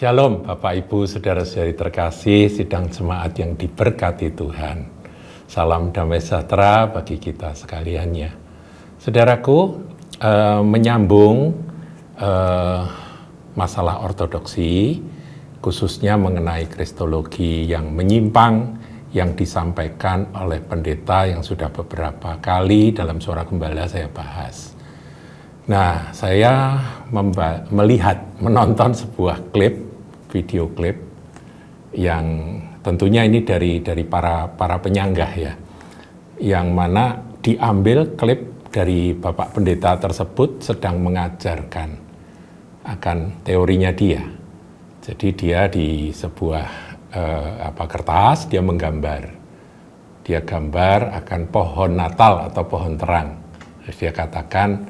Shalom Bapak Ibu Saudara-saudari terkasih, sidang jemaat yang diberkati Tuhan. Salam damai sejahtera bagi kita sekaliannya. Saudaraku, menyambung masalah ortodoksi, khususnya mengenai kristologi yang menyimpang, yang disampaikan oleh pendeta yang sudah beberapa kali dalam Suara Gembala saya bahas. Nah, saya menonton sebuah video klip yang tentunya ini dari para penyanggah ya, yang mana diambil klip dari Bapak Pendeta tersebut sedang mengajarkan akan teorinya dia. Jadi dia di sebuah kertas dia menggambar, dia gambar akan pohon Natal atau pohon terang. Terus dia katakan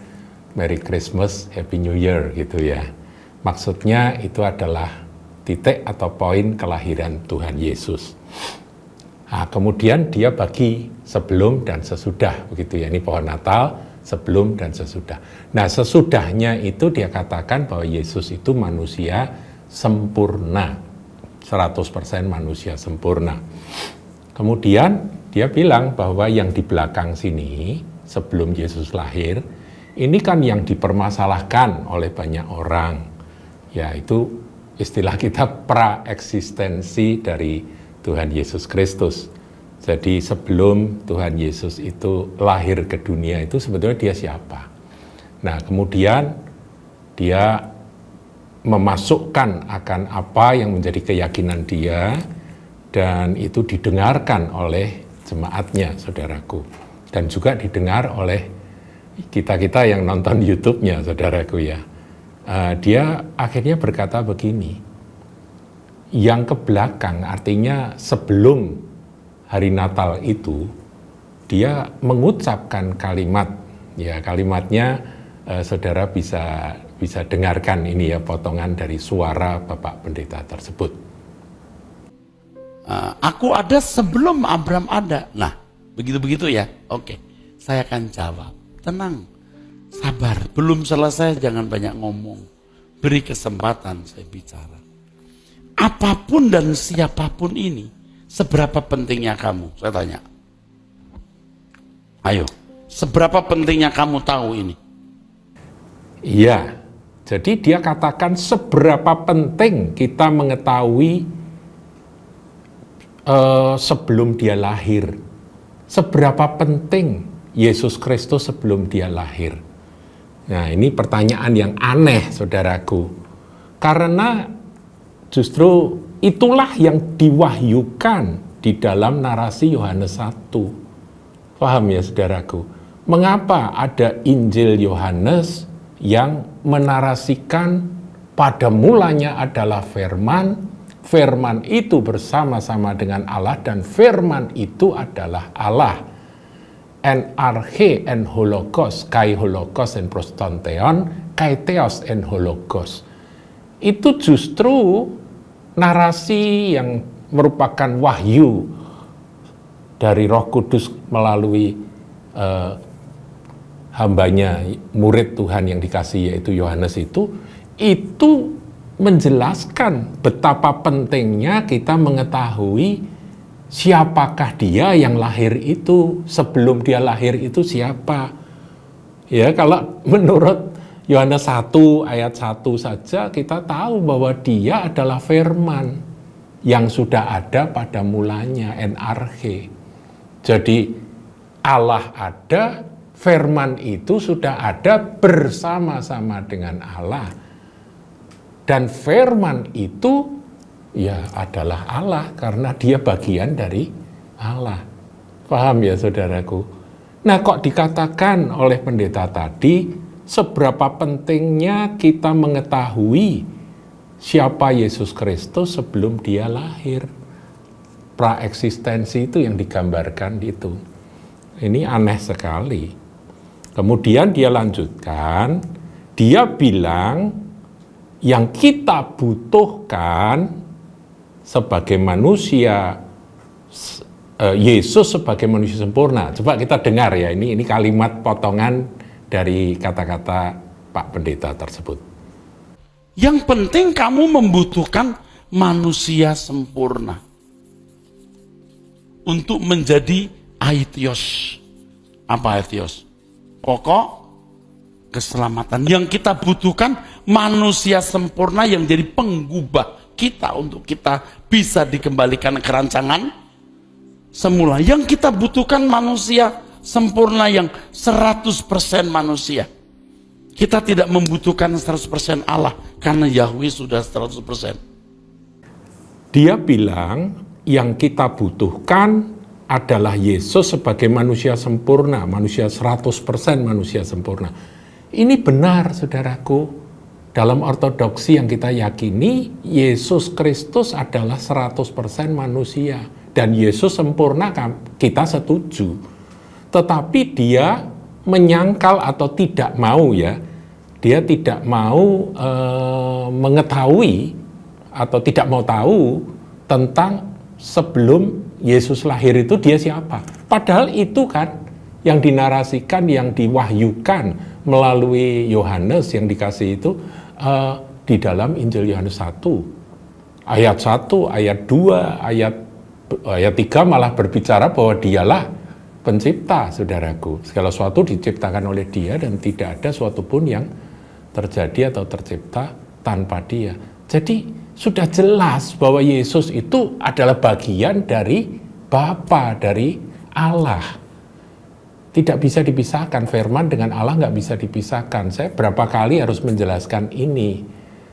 Merry Christmas, Happy New Year gitu ya. Maksudnya itu adalah titik atau poin kelahiran Tuhan Yesus. Nah, kemudian dia bagi sebelum dan sesudah begitu ya. Ini pohon Natal, sebelum dan sesudah. Nah, sesudahnya itu dia katakan bahwa Yesus itu manusia sempurna. 100% manusia sempurna. Kemudian dia bilang bahwa yang di belakang sini sebelum Yesus lahir, ini kan yang dipermasalahkan oleh banyak orang, yaitu istilah kita praeksistensi dari Tuhan Yesus Kristus. Jadi sebelum Tuhan Yesus itu lahir ke dunia itu sebetulnya dia siapa? Nah, kemudian dia memasukkan akan apa yang menjadi keyakinan dia, dan itu didengarkan oleh jemaatnya, saudaraku, dan juga didengar oleh kita yang nonton YouTube-nya, saudaraku ya. Dia akhirnya berkata begini, yang ke belakang artinya sebelum hari Natal itu, dia mengucapkan kalimat, ya kalimatnya saudara bisa dengarkan ini ya, potongan dari suara Bapak Pendeta tersebut. Aku ada sebelum Abraham ada. Nah, begitu-begitu ya. Oke, saya akan jawab. Tenang, sabar, belum selesai, jangan banyak ngomong. Beri kesempatan saya bicara. Apapun dan siapapun ini, seberapa pentingnya kamu? Saya tanya. Ayo, seberapa pentingnya kamu tahu ini? Iya, jadi dia katakan seberapa penting kita mengetahui sebelum dia lahir. Seberapa penting Yesus Kristus sebelum dia lahir. Nah, ini pertanyaan yang aneh, saudaraku. Karena justru itulah yang diwahyukan di dalam narasi Yohanes 1. Paham ya, saudaraku? Mengapa ada Injil Yohanes yang menarasikan pada mulanya adalah firman, firman itu bersama-sama dengan Allah, dan firman itu adalah Allah. En arche en hologos, kai hologos en prostonteon, kai theos en hologos. Itu justru narasi yang merupakan wahyu dari Roh Kudus melalui hambanya, murid Tuhan yang dikasihi yaitu Yohanes itu menjelaskan betapa pentingnya kita mengetahui siapakah dia yang lahir itu, sebelum dia lahir itu siapa. Ya, kalau menurut Yohanes 1 ayat 1 saja kita tahu bahwa dia adalah firman yang sudah ada pada mulanya, en arche. Jadi Allah ada, firman itu sudah ada bersama-sama dengan Allah. Dan firman itu ya adalah Allah karena dia bagian dari Allah. Paham ya, saudaraku? Nah, kok dikatakan oleh pendeta tadi seberapa pentingnya kita mengetahui siapa Yesus Kristus sebelum dia lahir. Praeksistensi itu yang digambarkan itu. Ini aneh sekali. Kemudian dia lanjutkan, dia bilang yang kita butuhkan sebagai manusia, Yesus sebagai manusia sempurna. Coba kita dengar ya, ini kalimat potongan dari kata-kata Pak Pendeta tersebut. Yang penting kamu membutuhkan manusia sempurna untuk menjadi aitios. Apa aitios? Pokok keselamatan. Yang kita butuhkan manusia sempurna yang jadi penggubah kita untuk kita bisa dikembalikan ke rancangan semula. Yang kita butuhkan manusia sempurna yang 100% manusia. Kita tidak membutuhkan 100% Allah karena Yahweh sudah 100%. Dia bilang yang kita butuhkan adalah Yesus sebagai manusia sempurna, manusia 100% manusia sempurna. Ini benar, saudaraku. Dalam ortodoksi yang kita yakini, Yesus Kristus adalah 100% manusia. Dan Yesus sempurna, kita setuju. Tetapi dia menyangkal atau tidak mau ya, dia tidak mau mengetahui atau tidak mau tahu tentang sebelum Yesus lahir itu dia siapa. Padahal itu kan yang dinarasikan, yang diwahyukan melalui Yohanes yang dikasih itu di dalam Injil Yohanes 1. Ayat 1, ayat 2, ayat 3 malah berbicara bahwa dialah pencipta, saudaraku. Segala sesuatu diciptakan oleh dia dan tidak ada suatu pun yang terjadi atau tercipta tanpa dia. Jadi sudah jelas bahwa Yesus itu adalah bagian dari Bapa, dari Allah. Tidak bisa dipisahkan, firman dengan Allah nggak bisa dipisahkan. Saya berapa kali harus menjelaskan ini.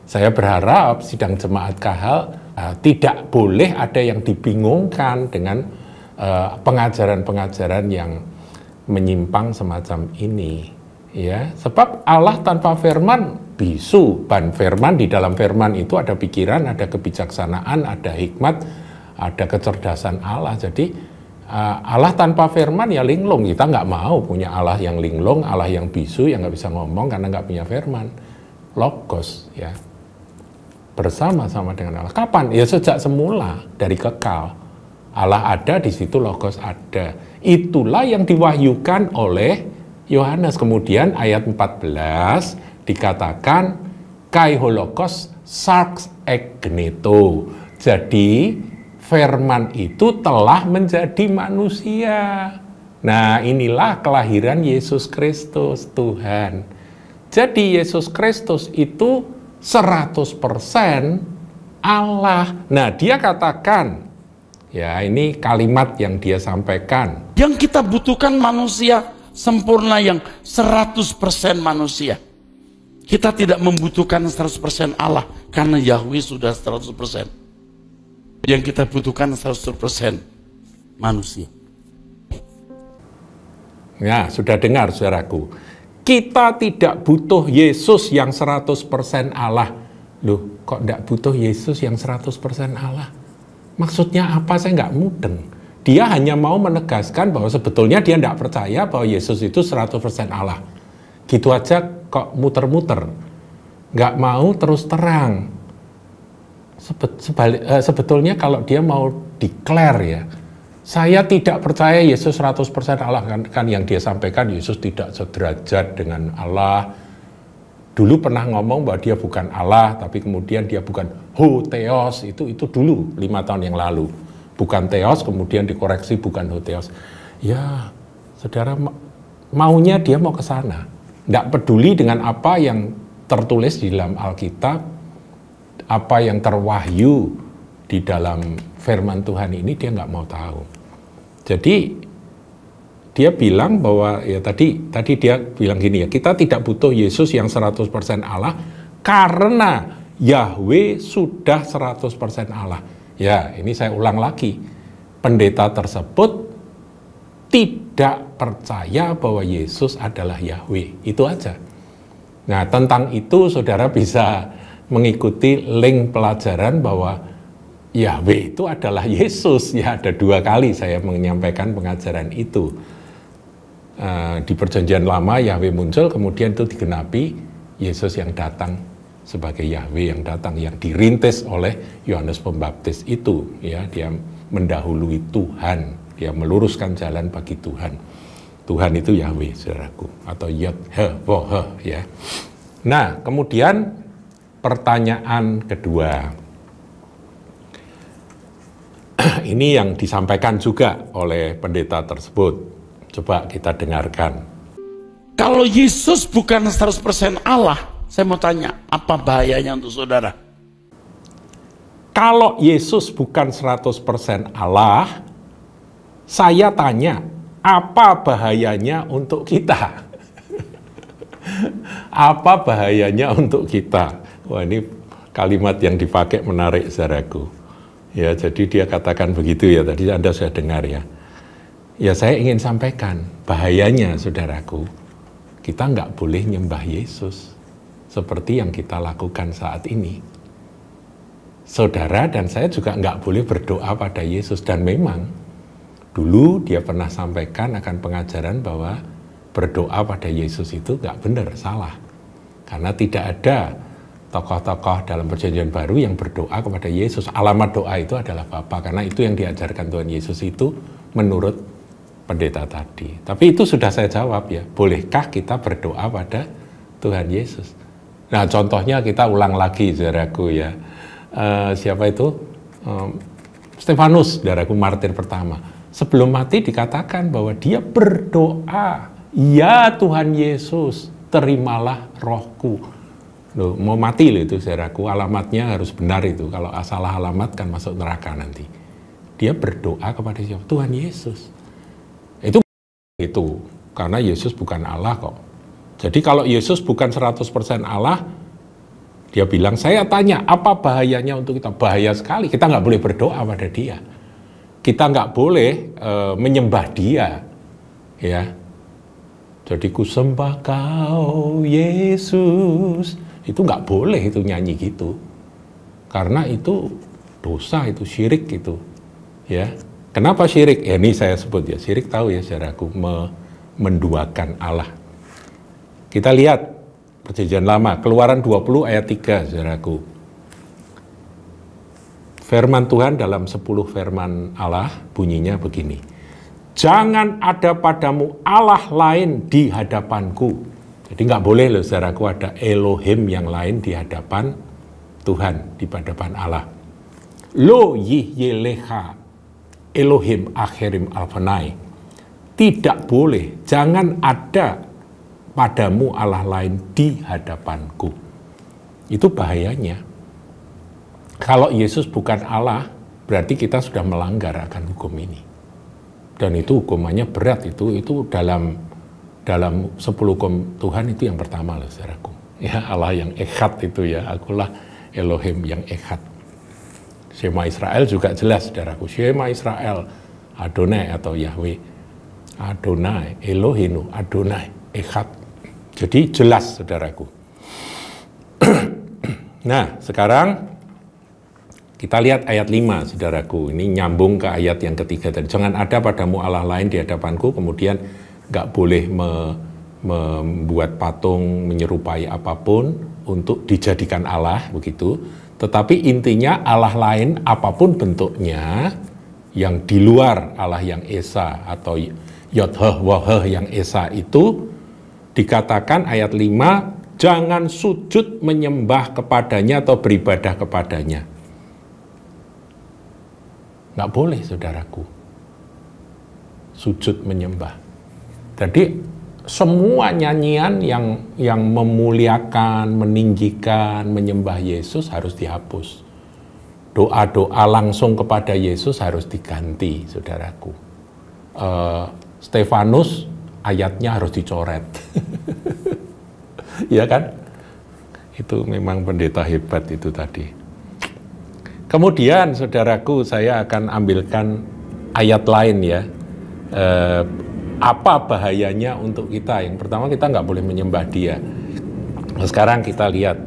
Saya berharap sidang jemaat Kahal tidak boleh ada yang dibingungkan dengan pengajaran-pengajaran yang menyimpang semacam ini, ya. Sebab Allah tanpa firman bisu. Dan firman, di dalam firman itu ada pikiran, ada kebijaksanaan, ada hikmat, ada kecerdasan Allah. Jadi Allah tanpa firman ya linglung. Kita nggak mau punya Allah yang linglung, Allah yang bisu, yang nggak bisa ngomong karena nggak punya firman. Logos, ya. Bersama-sama dengan Allah. Kapan? Ya sejak semula, dari kekal. Allah ada, di situ Logos ada. Itulah yang diwahyukan oleh Yohanes. Kemudian ayat 14 dikatakan kai holokos sarx egneto. Jadi firman itu telah menjadi manusia. Nah, inilah kelahiran Yesus Kristus, Tuhan. Jadi Yesus Kristus itu 100% Allah. Nah, dia katakan, ya, ini kalimat yang dia sampaikan. Yang kita butuhkan manusia sempurna yang 100% manusia. Kita tidak membutuhkan 100% Allah karena Yahweh sudah 100%. Yang kita butuhkan 100% manusia. Ya, sudah dengar, saudaraku. Kita tidak butuh Yesus yang 100% Allah. Loh, kok tidak butuh Yesus yang 100% Allah? Maksudnya apa? Saya nggak mudeng. Dia hanya mau menegaskan bahwa sebetulnya dia tidak percaya bahwa Yesus itu 100% Allah. Gitu aja kok muter-muter. Nggak mau terus terang. Sebetulnya kalau dia mau declare ya, saya tidak percaya Yesus 100% Allah, kan yang dia sampaikan Yesus tidak sederajat dengan Allah. Dulu pernah ngomong bahwa dia bukan Allah, tapi kemudian dia bukan ho theos, itu dulu 5 tahun yang lalu. Bukan theos, kemudian dikoreksi bukan ho theos. Ya, saudara, maunya dia mau ke sana. Nggak peduli dengan apa yang tertulis di dalam Alkitab, apa yang terwahyu di dalam firman Tuhan ini, dia nggak mau tahu. Jadi dia bilang bahwa ya tadi dia bilang gini ya, kita tidak butuh Yesus yang 100% Allah karena Yahweh sudah 100% Allah. Ya, ini saya ulang lagi. Pendeta tersebut tidak percaya bahwa Yesus adalah Yahweh. Itu aja. Nah, tentang itu saudara bisa mengikuti link pelajaran bahwa Yahweh itu adalah Yesus. Ya, ada 2 kali saya menyampaikan pengajaran itu. Di perjanjian lama Yahweh muncul, kemudian itu digenapi Yesus yang datang sebagai Yahweh yang datang, yang dirintis oleh Yohanes Pembaptis itu. Ya, dia mendahului Tuhan, dia meluruskan jalan bagi Tuhan. Tuhan itu Yahweh, saudaraku, atau Yod-He-Wo-He, ya. Nah, kemudian pertanyaan kedua. Ini yang disampaikan juga oleh pendeta tersebut. Coba kita dengarkan. Kalau Yesus bukan 100% Allah, saya mau tanya, apa bahayanya untuk saudara? Kalau Yesus bukan 100% Allah, saya tanya, apa bahayanya untuk kita? Apa bahayanya untuk kita? Wah, ini kalimat yang dipakai menarik, saudaraku. Ya, jadi dia katakan begitu ya, tadi Anda sudah dengar ya. Ya, saya ingin sampaikan, bahayanya saudaraku, kita nggak boleh nyembah Yesus seperti yang kita lakukan saat ini. Saudara dan saya juga nggak boleh berdoa pada Yesus. Dan memang, dulu dia pernah sampaikan akan pengajaran bahwa berdoa pada Yesus itu nggak benar, salah. Karena tidak ada tokoh-tokoh dalam perjanjian baru yang berdoa kepada Yesus. Alamat doa itu adalah Bapa, karena itu yang diajarkan Tuhan Yesus itu menurut pendeta tadi. Tapi itu sudah saya jawab ya, bolehkah kita berdoa pada Tuhan Yesus? Nah, contohnya kita ulang lagi, saudaraku ya. Siapa itu? Stefanus, saudaraku, martir pertama. Sebelum mati dikatakan bahwa dia berdoa, ya Tuhan Yesus, terimalah rohku. Loh, mau mati loh itu, saudaraku, alamatnya harus benar itu. Kalau salah alamat kan masuk neraka nanti. Dia berdoa kepada siapa? Tuhan Yesus. Itu karena Yesus bukan Allah kok. Jadi kalau Yesus bukan 100% Allah, dia bilang, saya tanya, apa bahayanya untuk kita? Bahaya sekali, kita nggak boleh berdoa pada dia. Kita nggak boleh menyembah dia. Ya. Jadi ku sembah kau Yesus. Itu nggak boleh itu nyanyi gitu. Karena itu dosa, itu syirik gitu. Ya. Kenapa syirik? Ya ini saya sebut ya, syirik tahu ya saudaraku, menduakan Allah. Kita lihat perjanjian lama, Keluaran 20 ayat 3 saudaraku. Firman Tuhan dalam 10 firman Allah bunyinya begini. Jangan ada padamu Allah lain di hadapanku. Jadi nggak boleh loh saudaraku ada Elohim yang lain di hadapan Tuhan, di hadapan Allah. Lo yihyelecha Elohim akhirim alfanai. Tidak boleh, jangan ada padamu Allah lain di hadapanku. Itu bahayanya. Kalau Yesus bukan Allah, berarti kita sudah melanggar akan hukum ini. Dan itu hukumannya berat, itu dalam 10 hukum Tuhan itu yang pertama loh saudaraku. Ya, Allah yang echad itu ya, akulah Elohim yang echad. Shema Israel juga jelas saudaraku. Shema Israel, Adonai atau Yahweh. Adonai, Elohinu, Adonai, echad. Jadi jelas saudaraku. Nah, sekarang kita lihat ayat 5 saudaraku. Ini nyambung ke ayat yang ketiga tadi. Jangan ada padamu Allah lain di hadapanku. Kemudian nggak boleh membuat patung menyerupai apapun untuk dijadikan Allah begitu. Tetapi intinya Allah lain apapun bentuknya yang di luar Allah yang Esa atau Yod-Heh-Wah-Heh yang Esa itu dikatakan ayat 5, jangan sujud menyembah kepadanya atau beribadah kepadanya. Nggak boleh saudaraku sujud menyembah. Jadi semua nyanyian yang memuliakan, meninggikan, menyembah Yesus harus dihapus. Doa-doa langsung kepada Yesus harus diganti, saudaraku. Stefanus ayatnya harus dicoret. Ya kan? Itu memang pendeta hebat itu tadi. Kemudian, saudaraku, saya akan ambilkan ayat lain ya. Apa bahayanya untuk kita? Yang pertama, kita nggak boleh menyembah dia. Nah, sekarang kita lihat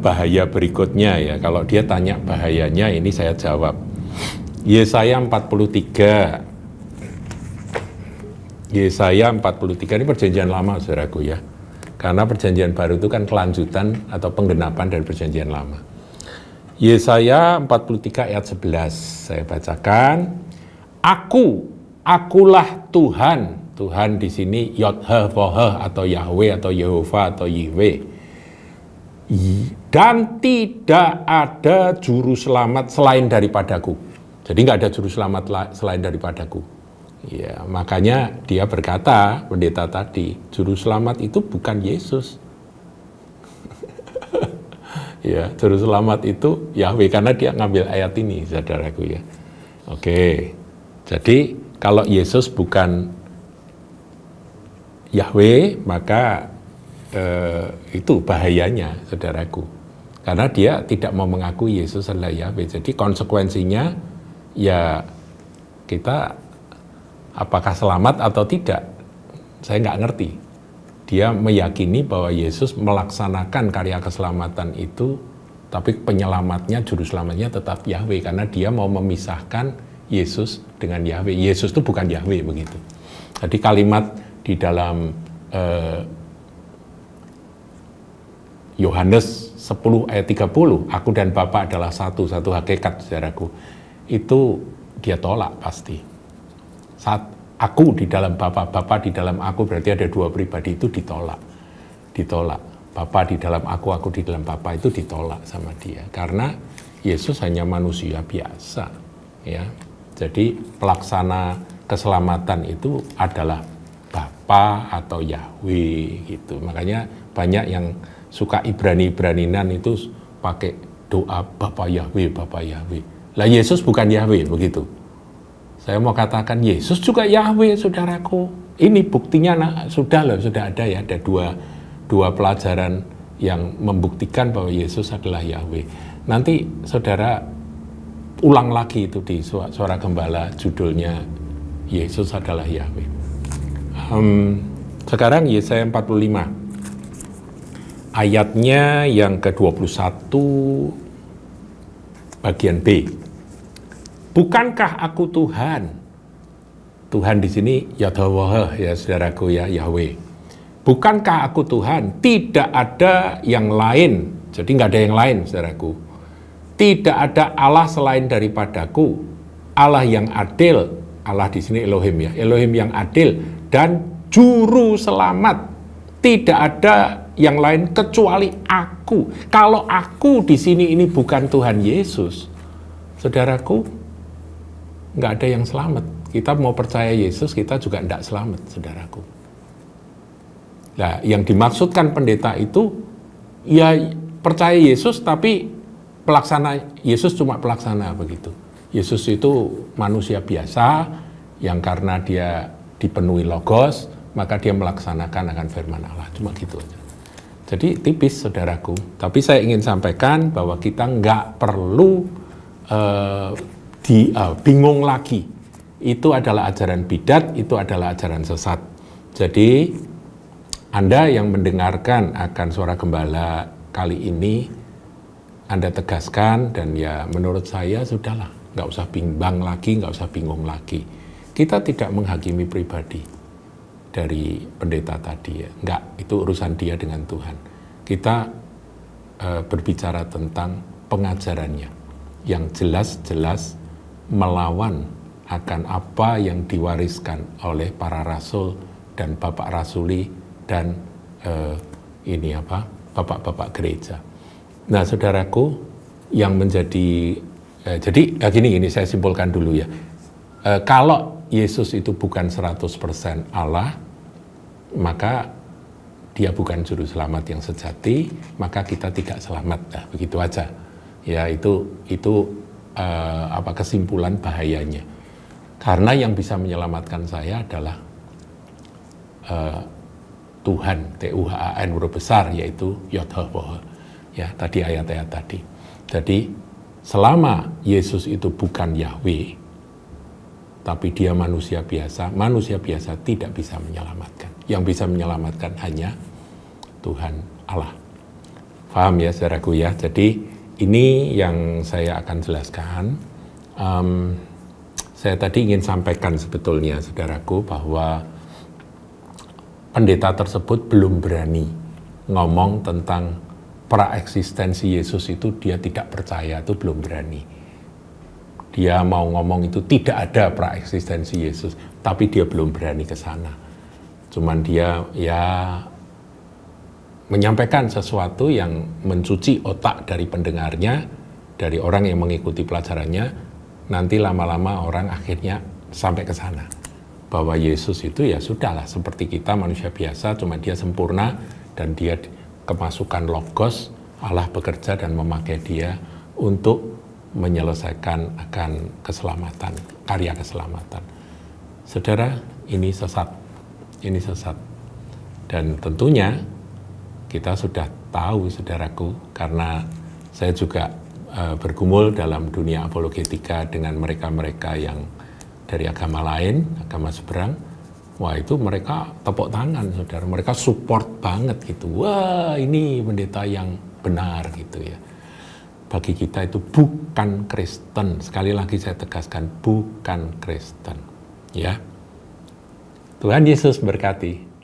bahaya berikutnya ya. Kalau dia tanya bahayanya, ini saya jawab. Yesaya 43. Yesaya 43 ini perjanjian lama, saudaraku ya. Karena perjanjian baru itu kan kelanjutan atau penggenapan dari perjanjian lama. Yesaya 43 ayat 11 saya bacakan. Akulah Tuhan. Tuhan di sini Yod-Heh-Wah-Heh atau Yahweh atau Yehova atau Yihweh. Dan tidak ada juru selamat selain daripadaku. Jadi nggak ada juru selamat selain daripadaku. Ya, makanya dia berkata, pendeta tadi, juru selamat itu bukan Yesus. Ya, juru selamat itu Yahweh, karena dia ngambil ayat ini, saudaraku ya. Oke, jadi kalau Yesus bukan Yahweh, maka itu bahayanya, saudaraku. Karena dia tidak mau mengakui Yesus adalah Yahweh. Jadi konsekuensinya ya kita apakah selamat atau tidak, saya nggak ngerti. Dia meyakini bahwa Yesus melaksanakan karya keselamatan itu, tapi penyelamatnya, juru selamatnya tetap Yahweh, karena dia mau memisahkan Yesus dengan Yahweh. Yesus itu bukan Yahweh, begitu. Jadi kalimat di dalam Yohanes 10 ayat 30, aku dan Bapa adalah satu hakikat, saudaraku. Itu dia tolak pasti. Saat aku di dalam Bapa, Bapa di dalam aku, berarti ada dua pribadi, itu ditolak. Bapa di dalam aku di dalam Bapa, itu ditolak sama dia. Karena Yesus hanya manusia biasa, ya. Jadi pelaksana keselamatan itu adalah Bapa atau Yahweh gitu. Makanya banyak yang suka Ibrani-Ibraninan itu pakai doa Bapa Yahweh, Bapa Yahweh. Lah Yesus bukan Yahweh, begitu. Saya mau katakan Yesus juga Yahweh, saudaraku. Ini buktinya sudah ada ya, ada dua pelajaran yang membuktikan bahwa Yesus adalah Yahweh. Nanti saudara ulang lagi itu di Suara Gembala, judulnya Yesus adalah Yahweh. Sekarang Yesaya 45, ayatnya yang ke-21 bagian B. Bukankah aku Tuhan? Tuhan di sini Yahweh, ya saudaraku ya, Yahweh. Bukankah aku Tuhan? Tidak ada yang lain. Jadi nggak ada yang lain, saudaraku. Tidak ada Allah selain daripadaku. Allah yang adil. Allah di sini Elohim ya. Elohim yang adil dan juru selamat. Tidak ada yang lain kecuali aku. Kalau aku di sini ini bukan Tuhan Yesus, saudaraku, nggak ada yang selamat. Kita mau percaya Yesus, kita juga tidak selamat, saudaraku. Nah, yang dimaksudkan pendeta itu, ya percaya Yesus, tapi pelaksana Yesus cuma pelaksana, begitu. Yesus itu manusia biasa, yang karena dia dipenuhi logos, maka dia melaksanakan akan firman Allah, cuma gitu aja. Jadi tipis, saudaraku. Tapi saya ingin sampaikan bahwa kita nggak perlu bingung lagi. Itu adalah ajaran bidat, itu adalah ajaran sesat. Jadi Anda yang mendengarkan akan Suara Gembala kali ini, Anda tegaskan, dan ya menurut saya sudahlah, nggak usah bimbang lagi, nggak usah bingung lagi. Kita tidak menghakimi pribadi dari pendeta tadi ya, nggak, itu urusan dia dengan Tuhan. Kita berbicara tentang pengajarannya yang jelas-jelas melawan akan apa yang diwariskan oleh para rasul dan bapak rasuli dan bapak-bapak gereja. Nah, saudaraku, yang menjadi jadi gini saya simpulkan dulu ya. Kalau Yesus itu bukan 100% Allah, maka dia bukan juru selamat yang sejati, maka kita tidak selamat. Nah, begitu aja. Ya, itu kesimpulan bahayanya. Karena yang bisa menyelamatkan saya adalah Tuhan, Tuhan huruf besar, yaitu Yahweh. Ya, tadi ayat-ayat tadi. Jadi selama Yesus itu bukan Yahweh, tapi dia manusia biasa tidak bisa menyelamatkan. Yang bisa menyelamatkan hanya Tuhan Allah. Paham ya, saudaraku ya? Jadi ini yang saya akan jelaskan. Saya tadi ingin sampaikan sebetulnya, saudaraku, bahwa pendeta tersebut belum berani ngomong tentang praeksistensi Yesus itu, dia tidak percaya, itu belum berani. Dia mau ngomong itu tidak ada praeksistensi Yesus, tapi dia belum berani ke sana. Cuman dia ya menyampaikan sesuatu yang mencuci otak dari pendengarnya, dari orang yang mengikuti pelajarannya, nanti lama-lama orang akhirnya sampai ke sana. Bahwa Yesus itu ya sudahlah seperti kita manusia biasa, cuma dia sempurna dan dia kemasukan logos, Allah bekerja dan memakai dia untuk menyelesaikan akan keselamatan, karya keselamatan. Saudara, ini sesat. Ini sesat. Dan tentunya kita sudah tahu, saudaraku, karena saya juga bergumul dalam dunia apologetika dengan mereka-mereka yang dari agama lain, agama seberang. Wah, itu mereka tepuk tangan, saudara. Mereka support banget gitu. Wah, ini pendeta yang benar gitu ya. Bagi kita itu bukan Kristen. Sekali lagi saya tegaskan, bukan Kristen. Ya. Tuhan Yesus berkati.